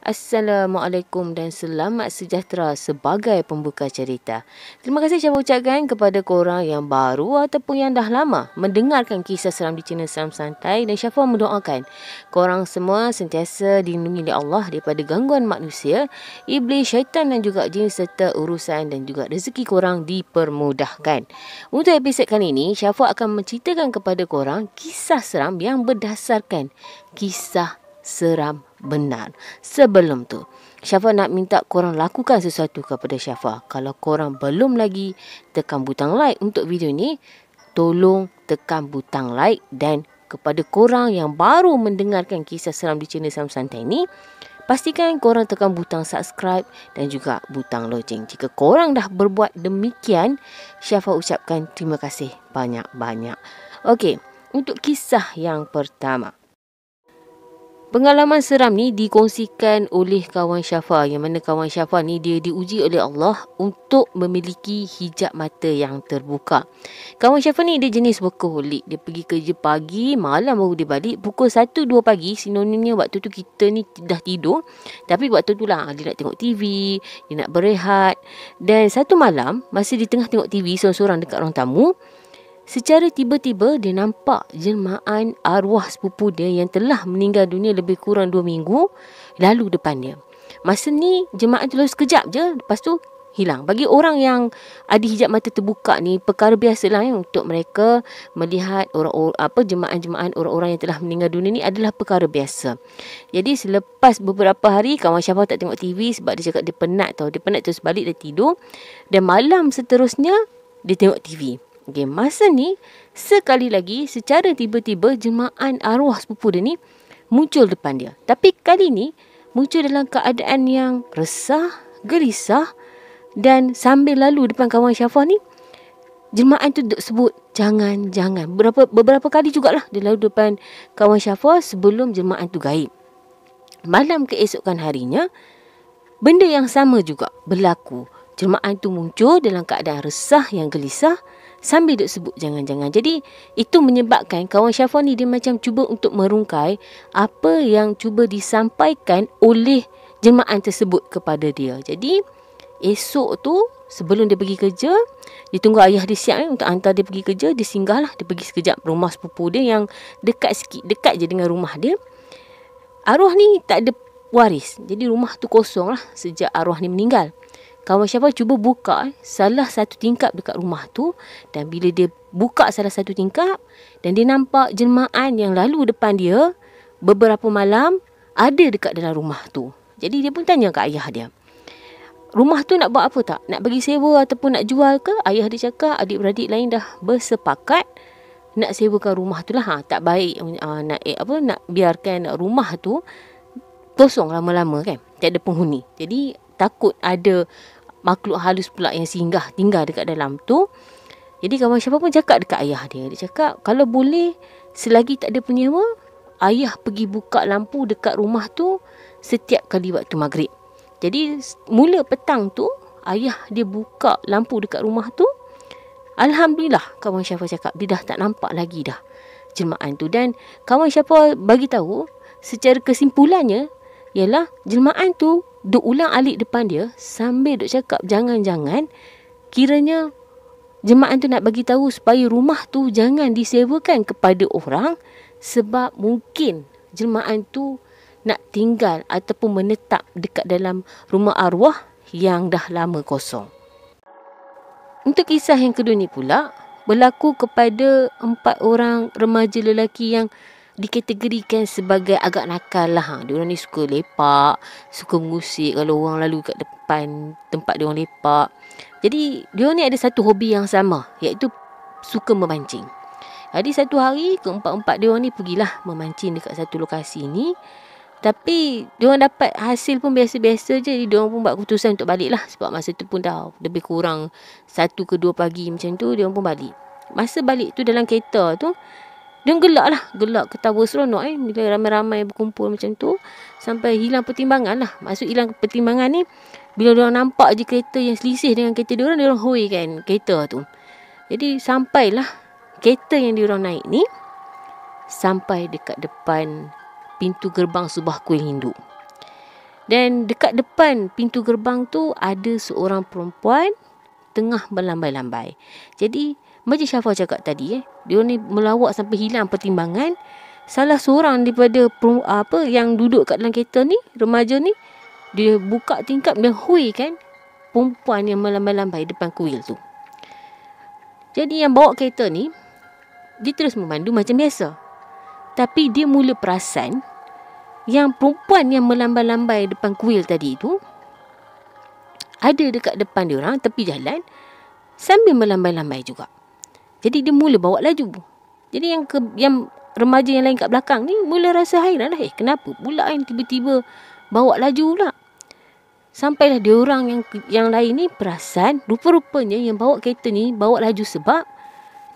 Assalamualaikum dan selamat sejahtera sebagai pembuka cerita. Terima kasih saya ucapkan kepada korang yang baru ataupun yang dah lama mendengarkan kisah seram di channel Seram Santai, dan Syafa mendoakan korang semua sentiasa dilindungi oleh Allah daripada gangguan manusia, iblis, syaitan dan juga jin, serta urusan dan juga rezeki korang dipermudahkan. Untuk episod kali ini, Syafa akan menceritakan kepada korang kisah seram yang berdasarkan kisah seram benar. Sebelum tu, Syafa nak minta korang lakukan sesuatu kepada Syafa. Kalau korang belum lagi tekan butang like untuk video ni, tolong tekan butang like. Dan kepada korang yang baru mendengarkan kisah seram di channel Seram Santai ni, pastikan korang tekan butang subscribe dan juga butang loceng. Jika korang dah berbuat demikian, Syafa ucapkan terima kasih banyak-banyak. Okey, untuk kisah yang pertama. Pengalaman seram ni dikongsikan oleh kawan Syafa, yang mana kawan Syafa ni dia diuji oleh Allah untuk memiliki hijab mata yang terbuka. Kawan Syafa ni dia jenis workaholic. Dia pergi kerja pagi, malam baru dia balik. Pukul 1-2 pagi, sinonimnya waktu tu kita ni dah tidur. Tapi waktu tu lah dia nak tengok TV, dia nak berehat. Dan satu malam, masa dia tengah tengok TV seorang-seorang dekat ruang tamu, secara tiba-tiba dia nampak jelmaan arwah sepupu dia yang telah meninggal dunia lebih kurang 2 minggu lalu depan dia. Masa ni jemaah tu lalu sekejap je, lepas tu hilang. Bagi orang yang ada hijab mata terbuka ni perkara biasalah untuk mereka melihat jemaah-jemaah orang-orang yang telah meninggal dunia ni adalah perkara biasa. Jadi selepas beberapa hari kawan Syafa tak tengok TV sebab dia cakap dia penat tau. Dia penat terus balik, dia tidur. Dan malam seterusnya dia tengok TV. Okay, masa ni sekali lagi secara tiba-tiba jemaah arwah sepupu dia ni muncul depan dia. Tapi kali ni muncul dalam keadaan yang resah, gelisah, dan sambil lalu depan kawan Syafa ni, jemaah tu duk sebut jangan. Beberapa kali jugalah dia lalu depan kawan Syafa sebelum jemaah tu gaib. Malam keesokan harinya, benda yang sama juga berlaku. Jemaah tu muncul dalam keadaan resah yang gelisah sambil duk sebut jangan. Jadi itu menyebabkan kawan Syafa ni dia macam cuba untuk merungkai apa yang cuba disampaikan oleh jemaah tersebut kepada dia. Jadi esok tu sebelum dia pergi kerja, dia tunggu ayah dia siap untuk hantar dia pergi kerja. Dia singgahlah, dia pergi sekejap rumah sepupu dia yang dekat je dengan rumah dia. Arwah ni tak ada waris, jadi rumah tu kosong lah sejak arwah ni meninggal. Kawan Syafa cuba buka salah satu tingkap dekat rumah tu. Dan bila dia buka salah satu tingkap, dan dia nampak jemaah yang lalu depan dia beberapa malam ada dekat dalam rumah tu. Jadi dia pun tanya ke ayah dia, rumah tu nak buat apa tak? Nak bagi sewa ataupun nak jual ke? Ayah dia cakap adik-beradik lain dah bersepakat nak sewakan rumah tu lah. Tak baik nak biarkan rumah tu kosong lama-lama kan. Tak ada penghuni. Jadi takut ada makhluk halus pula yang singgah tinggal dekat dalam tu. Jadi kawan Syafa pun cakap dekat ayah dia. Dia cakap kalau boleh selagi tak ada penyewa, ayah pergi buka lampu dekat rumah tu setiap kali waktu maghrib. Jadi mula petang tu ayah dia buka lampu dekat rumah tu. Alhamdulillah kawan Syafa cakap dia dah tak nampak lagi dah jemaah tu. Dan kawan Syafa bagi tahu secara kesimpulannya ialah jemaah tu duk ulang alik depan dia sambil duk cakap jangan. Kiranya jemaah tu nak bagi tahu supaya rumah tu jangan disewakan kepada orang sebab mungkin jemaah tu nak tinggal ataupun menetap dekat dalam rumah arwah yang dah lama kosong. Untuk kisah yang kedua ni pula berlaku kepada 4 orang remaja lelaki yang dikategorikan sebagai agak nakal lah. Diorang ni suka lepak, suka musik kalau orang lalu kat depan tempat diorang lepak. Jadi diorang ni ada satu hobi yang sama, iaitu suka memancing. Jadi satu hari keempat-empat diorang ni pergilah memancing dekat satu lokasi ni. Tapi diorang dapat hasil pun biasa-biasa je. Jadi diorang pun buat keputusan untuk balik lah. Sebab masa tu pun dah lebih kurang 1 ke 2 pagi macam tu, diorang pun balik. Masa balik tu dalam kereta tu, dia gelak ketawa seronok bila ramai-ramai berkumpul macam tu sampai hilang pertimbangan lah. Maksud hilang pertimbangan ni bila diorang nampak je kereta yang selisih dengan kereta diorang hoi kan kereta tu. Jadi sampailah kereta yang diorang naik ni sampai dekat depan pintu gerbang Subah Kuil Hindu. Dan dekat depan pintu gerbang tu ada seorang perempuan tengah berlambai-lambai. Jadi macam Syafa cakap tadi, dia ni melawak sampai hilang pertimbangan. Salah seorang daripada yang duduk kat dalam kereta ni, remaja ni, dia buka tingkap dan hui kan perempuan yang melambai-lambai depan kuil tu. Jadi yang bawa kereta ni, dia terus memandu macam biasa. Tapi dia mula perasan yang perempuan yang melambai-lambai depan kuil tadi tu ada dekat depan dia orang tepi jalan sambil melambai-lambai juga. Jadi dia mula bawa laju. Jadi yang remaja yang lain kat belakang ni mula rasa hairan lah. Kenapa pula kan tiba-tiba bawa laju pula. Sampailah dia orang yang lain ni perasan rupa-rupanya yang bawa kereta ni bawa laju sebab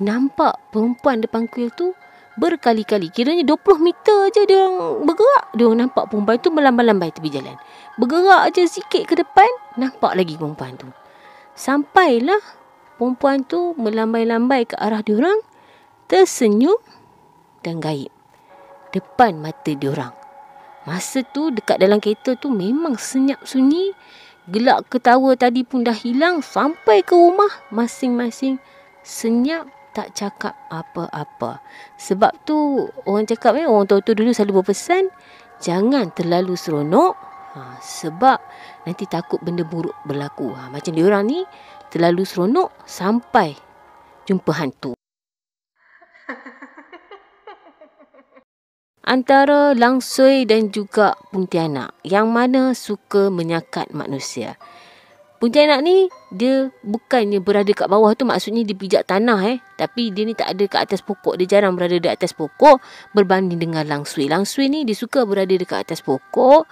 nampak perempuan depan kuil tu berkali-kali. Kiranya 20 meter je dia orang bergerak. Dia orang nampak perempuan tu melambai-lambai tepi jalan. Bergerak je sikit ke depan, nampak lagi perempuan tu. Sampailah perempuan tu melambai-lambai ke arah dia orang, tersenyum dan gaib depan mata dia orang. Masa tu dekat dalam kereta tu memang senyap sunyi. Gelak ketawa tadi pun dah hilang. Sampai ke rumah masing-masing senyap, tak cakap apa-apa. Sebab tu orang cakap orang tua-tua dulu selalu berpesan, jangan terlalu seronok, sebab nanti takut benda buruk berlaku. Macam diorang ni terlalu seronok sampai jumpa hantu. Antara langsui dan juga puntianak, yang mana suka menyakat manusia. Puntianak ni dia bukannya berada kat bawah tu, maksudnya dia pijak tanah tapi dia ni tak ada kat atas pokok. Dia jarang berada di atas pokok berbanding dengan langsui. Langsui ni dia suka berada dekat atas pokok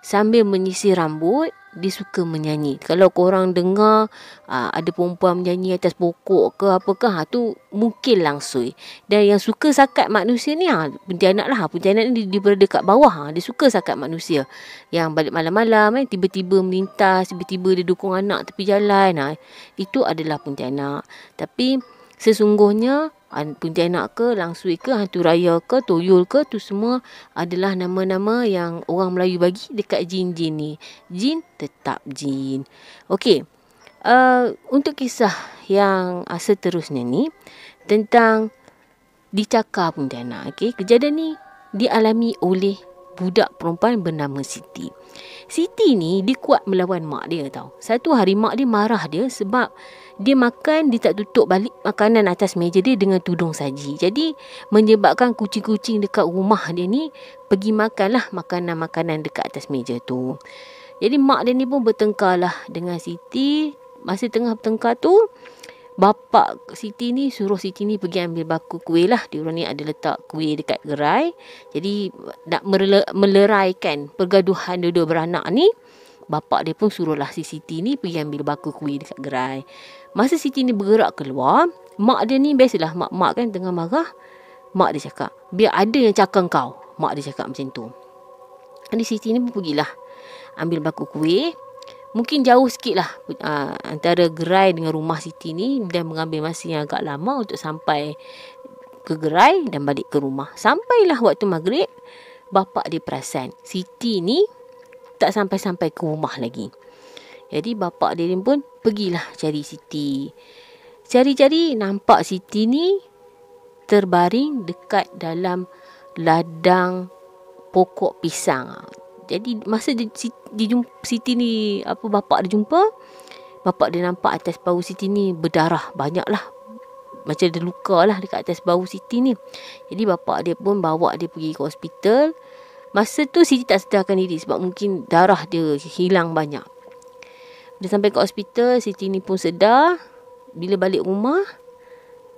sambil menyisir rambut. Dia suka menyanyi. Kalau korang dengar ada perempuan menyanyi atas pokok ke apakah, tu mungkin langsui. Dan yang suka sakat manusia ni puntianak lah. Puntianak ni dia berada kat bawah. Dia suka sakat manusia. Yang balik malam-malam tiba-tiba melintas, tiba-tiba dia dukung anak tepi jalan. Itu adalah puntianak. Tapi sesungguhnya puntianak ke, langsui ke, hantu raya ke, toyol ke, tu semua adalah nama-nama yang orang Melayu bagi dekat jin-jin ni. Jin tetap jin. Okey. Untuk kisah yang seterusnya ni tentang dicakar puntianak. Okey, kejadian ni dialami oleh budak perempuan bernama Siti. Siti ni dia kuat melawan mak dia tau. Satu hari mak dia marah dia sebab dia makan, dia tak tutup balik makanan atas meja dia dengan tudung saji. Jadi menyebabkan kucing-kucing dekat rumah dia ni pergi makanlah makanan-makanan dekat atas meja tu. Jadi mak dia ni pun bertengkar lah dengan Siti. Masa tengah bertengkar tu, bapak Siti ni suruh Siti ni pergi ambil baku kuih lah. Diorang ni ada letak kuih dekat gerai. Jadi nak meleraikan pergaduhan dua-dua beranak ni, bapak dia pun suruhlah si Siti ni pergi ambil baku kuih dekat gerai. Masa Siti ni bergerak keluar, mak dia ni biasalah mak-mak kan tengah marah. Mak dia cakap, biar ada yang cakap kau. Mak dia cakap macam tu. Jadi Siti ni pun pergilah ambil baku kuih. Mungkin jauh sikit lah antara gerai dengan rumah Siti ni, dan mengambil masa yang agak lama untuk sampai ke gerai dan balik ke rumah. Sampailah waktu maghrib, bapak dia perasan Siti ni tak sampai-sampai ke rumah lagi. Jadi bapak dia pun pergilah cari Siti. Cari-cari nampak Siti ni terbaring dekat dalam ladang pokok pisang. Jadi masa Siti ni bapak dia jumpa, bapak dia nampak atas bahu Siti ni berdarah banyak lah. Macam ada luka lah dekat atas bahu Siti ni. Jadi bapak dia pun bawa dia pergi ke hospital. Masa tu Siti tak sedarkan diri sebab mungkin darah dia hilang banyak. Dia sampai ke hospital, Siti ni pun sedar. Bila balik rumah,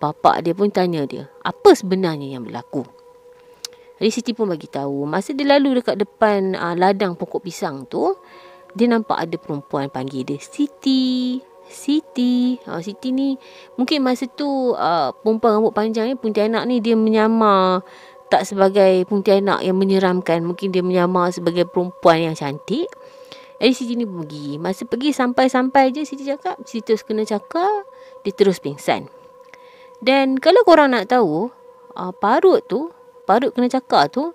bapak dia pun tanya dia, apa sebenarnya yang berlaku? Jadi Siti pun bagi tahu, masa dia lalu dekat depan ladang pokok pisang tu, dia nampak ada perempuan panggil dia, Siti, Siti. Siti ni mungkin masa tu perempuan rambut panjang puntianak ni dia menyamar tak sebagai puntianak yang menyeramkan, mungkin dia menyamar sebagai perempuan yang cantik. Jadi Siti ni pergi. Masa pergi sampai-sampai je Siti cakap, Siti terus kena cakar, dia terus pingsan. Dan kalau korang nak tahu, parut tu parut kena cakar tu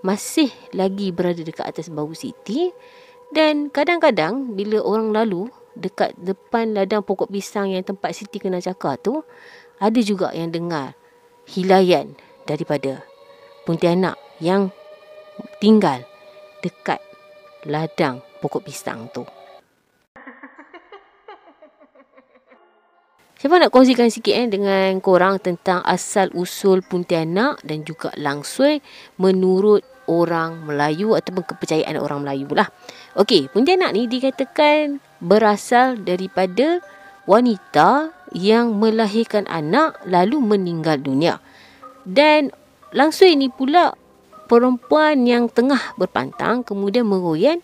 masih lagi berada dekat atas bahu Siti. Dan kadang-kadang bila orang lalu dekat depan ladang pokok pisang yang tempat Siti kena cakar tu, ada juga yang dengar hilayan daripada Pontianak yang tinggal dekat ladang pokok pisang tu. Saya nak kongsikan sikit dengan korang tentang asal-usul Pontianak dan juga Langsui menurut orang Melayu ataupun kepercayaan orang Melayu lah. Okey, Pontianak ni dikatakan berasal daripada wanita yang melahirkan anak lalu meninggal dunia. Dan Langsui ni pula perempuan yang tengah berpantang kemudian meroyan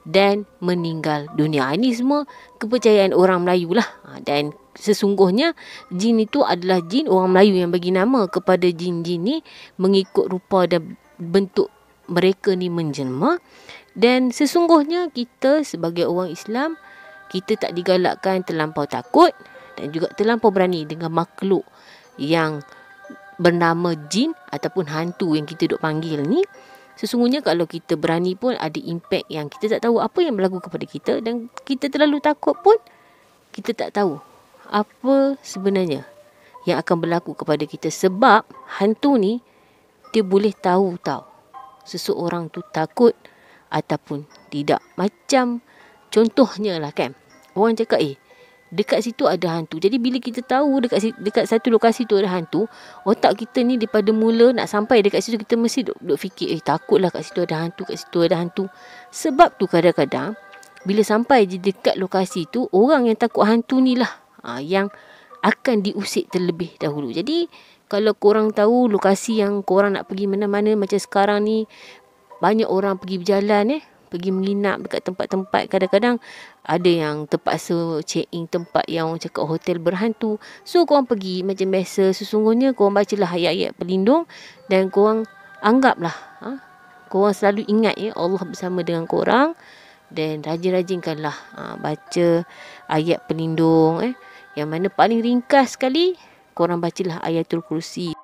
dan meninggal dunia. Ini semua kepercayaan orang Melayu lah. Dan sesungguhnya jin itu adalah jin orang Melayu yang bagi nama kepada jin-jin ni mengikut rupa dan bentuk mereka ni menjelma. Dan sesungguhnya kita sebagai orang Islam, kita tak digalakkan terlampau takut dan juga terlampau berani dengan makhluk yang bernama jin ataupun hantu yang kita duk panggil ni. Sesungguhnya kalau kita berani pun ada impak yang kita tak tahu apa yang berlaku kepada kita, dan kita terlalu takut pun kita tak tahu apa sebenarnya yang akan berlaku kepada kita. Sebab hantu ni dia boleh tahu seseorang tu takut ataupun tidak. Macam contohnya lah kan, orang cakap dekat situ ada hantu. Jadi bila kita tahu dekat satu lokasi tu ada hantu, otak kita ni daripada mula nak sampai dekat situ kita mesti duk fikir takutlah kat situ ada hantu, kat situ ada hantu. Sebab tu kadang-kadang bila sampai di dekat lokasi tu, orang yang takut hantu ni lah yang akan diusik terlebih dahulu. Jadi kalau korang tahu lokasi yang korang nak pergi mana-mana, macam sekarang ni banyak orang pergi berjalan pergi menginap dekat tempat-tempat, kadang-kadang ada yang terpaksa check in tempat yang orang cakap hotel berhantu. So korang pergi macam biasa. Sesungguhnya korang bacalah ayat-ayat pelindung dan korang anggaplah korang selalu ingat Allah bersama dengan korang, dan rajin-rajinkanlah baca ayat pelindung yang mana paling ringkas sekali korang bacalah ayatul kursi.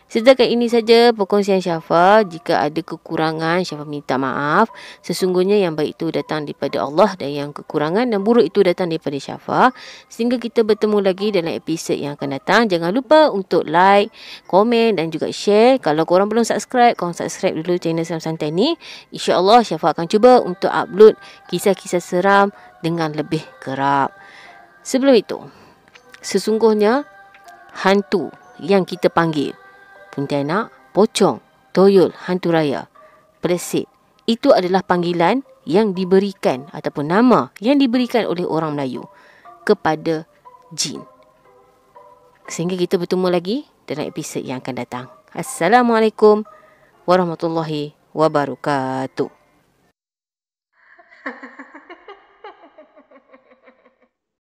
Setakat ini saja perkongsian Syafa. Jika ada kekurangan, Syafa minta maaf. Sesungguhnya yang baik itu datang daripada Allah dan yang kekurangan dan buruk itu datang daripada Syafa. Sehingga kita bertemu lagi dalam episod yang akan datang. Jangan lupa untuk like, komen dan juga share. Kalau korang belum subscribe, korang subscribe dulu channel Seram Santai ni. InsyaAllah Syafa akan cuba untuk upload kisah-kisah seram dengan lebih kerap. Sebelum itu, sesungguhnya hantu yang kita panggil Pontianak, pocong, toyol, hantu raya, Plesit, itu adalah panggilan yang diberikan ataupun nama yang diberikan oleh orang Melayu kepada jin. Sehingga kita bertemu lagi dalam episod yang akan datang. Assalamualaikum warahmatullahi wabarakatuh.